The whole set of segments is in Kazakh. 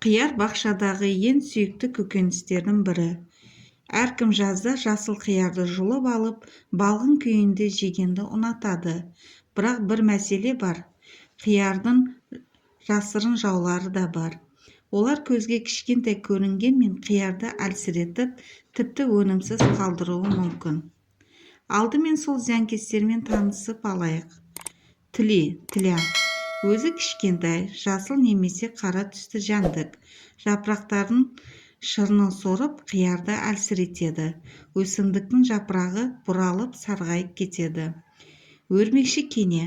Қияр бақшадағы ең сүйікті көкөністердің бірі. Әркім жазда жасыл қиярды жұлып алып, балғын күйінде жегенді ұнатады. Бірақ бір мәселе бар. Қиярдың жасырын жаулары да бар. Олар көзге кішкентай көрінгенмен қиярды әлсіретіп, тіпті өнімсіз қалдыруы мүмкін. Алдымен сол зиянкестермен танысып алайық. Тля. Өзі кішкентай, жасыл немесе қара түсті жәндік. Жапырақтарын шырынын сорып, қиярды әлсіретеді. Өсімдіктің жапырағы бұралып, сарғайып кетеді. Өрмекші кене.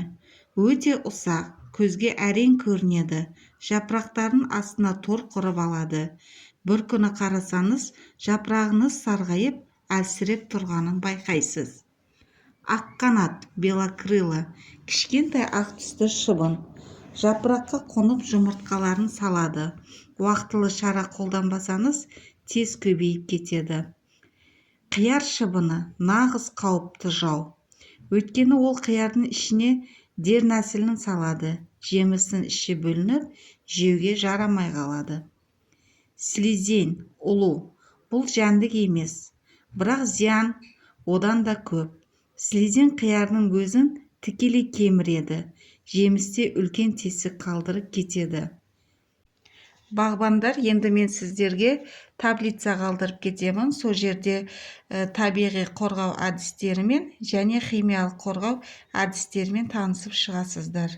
Өте ұсақ, көзге әрең көрінеді. Жапырақтардың астына тор құрып алады. Бір күні қарасаңыз, жапырағыңыз сарғайып, әлсіреп тұрғанын байқайсыз. Аққанат, белокрылы, кішкентай ақ түсті шыбын. Жапыраққа қонып жұмыртқаларын салады. Уақытылы шара қолданбасаңыз, тез көбейіп кетеді. Қияр шыбыны нағыз қауіпті жау. Өйткені ол қиярдың ішіне дернәсілін салады. Жемістің іші бөлініп, жеуге жарамай қалады. Слизень, ұлу. Бұл жәндік емес, бірақ зиян одан да көп. Слизень қиярдың өзін тікелей кеміреді. Жемісте үлкен тесік қалдырып кетеді. Бағбандар, енді мен сіздерге таблица қалдырып кетемін. Сол жерде табиғи қорғау әдістерімен және химиялық қорғау әдістерімен танысып шығасыздар.